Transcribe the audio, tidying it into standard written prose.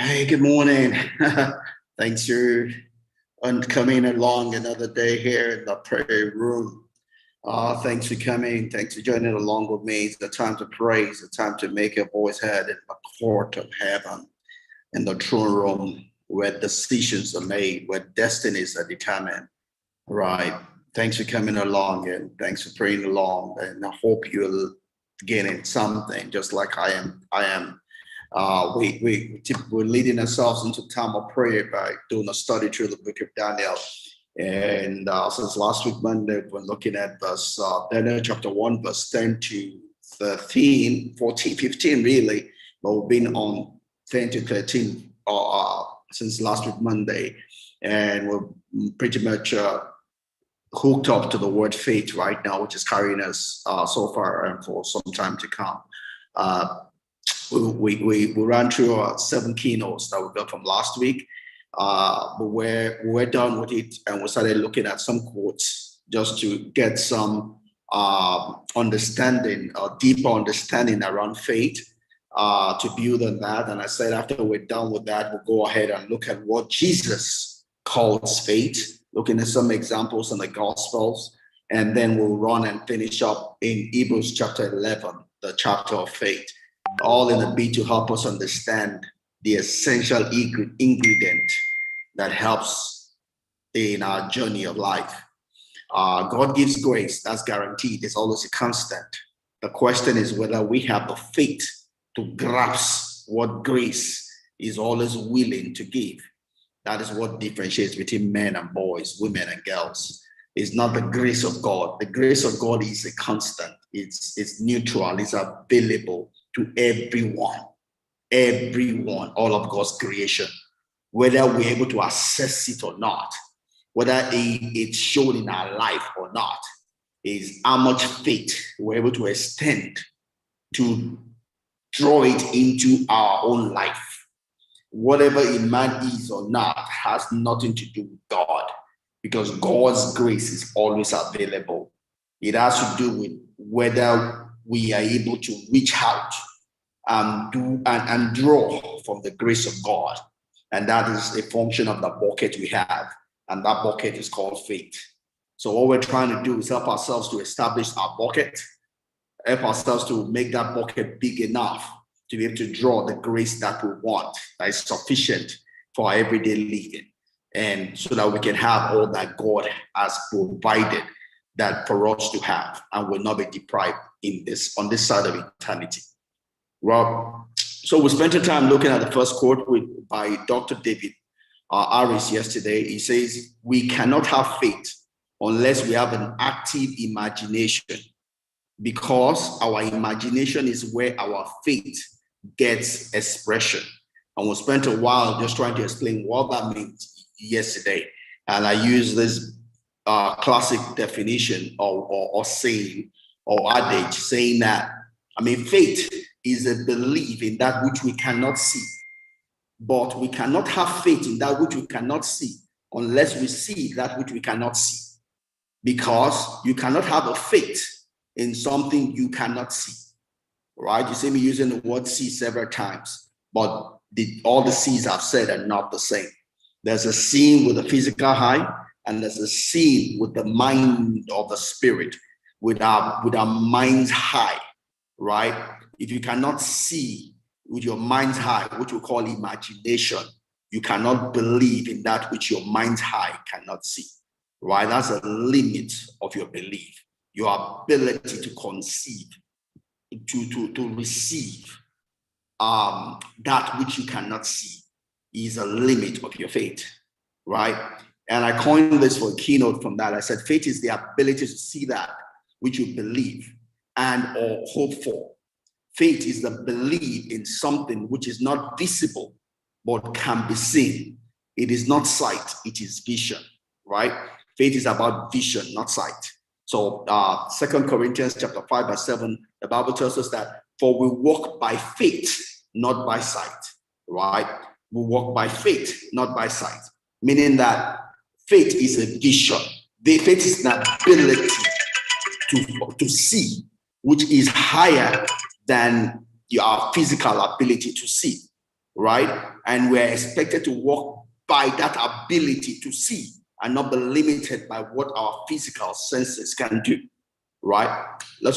Hey, good morning. Thanks for coming along another day here in the prayer room. Thanks for coming. Thanks for joining along with me. It's the time to praise, the time to make your voice heard in the court of heaven, in the throne room where decisions are made, where destinies are determined. Right. Thanks for coming along and thanks for praying along. And I hope you're getting something just like I am. We're leading ourselves into time of prayer by doing a study through the book of Daniel. And since last week, Monday, we're looking at Daniel chapter 1, verse 10 to 13, 14, 15, really. But we've been on 10 to 13 since last week, Monday. And we're pretty much hooked up to the word faith right now, which is carrying us so far and for some time to come. We ran through 7 keynotes that we got from last week. But we're done with it, and we started looking at some quotes just to get some understanding, deeper understanding around faith, to build on that. And I said after we're done with that, we'll go ahead and look at what Jesus calls faith, looking at some examples in the Gospels, and then we'll run and finish up in Hebrews chapter 11, the chapter of faith. All in a bid to help us understand the essential ingredient that helps in our journey of life. God gives grace, that's guaranteed. It's always a constant. The question is whether we have the faith to grasp what grace is always willing to give. That is what differentiates between men and boys, women and girls. It's not the grace of God. The grace of God is a constant. It's neutral. It's available to everyone, all of God's creation, whether we're able to access it or not, whether it's shown in our life or not, is how much faith we're able to extend to draw it into our own life. Whatever a man is or not has nothing to do with God, because God's grace is always available. It has to do with whether we are able to reach out and draw from the grace of God. And that is a function of the bucket we have. And that bucket is called faith. So what we're trying to do is help ourselves to establish our bucket, help ourselves to make that bucket big enough to be able to draw the grace that we want, that is sufficient for our everyday living. And so that we can have all that God has provided that for us to have, and will not be deprived on this side of eternity. Well, so we spent a time looking at the first quote by Dr. David Harris yesterday. He says, we cannot have faith unless we have an active imagination, because our imagination is where our faith gets expression. And we spent a while just trying to explain what that means yesterday. And I use this classic definition or saying or adage saying that, faith is a belief in that which we cannot see, but we cannot have faith in that which we cannot see unless we see that which we cannot see, because you cannot have a faith in something you cannot see, right? You see me using the word see several times, but all the sees I've said are not the same. There's a seeing with the physical eye, and there's a seeing with the mind of the spirit, with our mind's eye, right? If you cannot see with your mind's eye, which we call imagination, you cannot believe in that which your mind's eye cannot see, right? That's a limit of your belief, your ability to conceive, to receive that which you cannot see is a limit of your faith, right? And I coined this for a keynote from that. I said, faith is the ability to see that which you believe and or hope for. Faith is the belief in something which is not visible, but can be seen. It is not sight, it is vision, right? Faith is about vision, not sight. So 2 Corinthians chapter 5, verse 7, the Bible tells us that, for we walk by faith, not by sight, right? We walk by faith, not by sight. Meaning that faith is a vision. Faith is an ability to see, which is higher than your physical ability to see, right? And we're expected to walk by that ability to see and not be limited by what our physical senses can do, right? Let's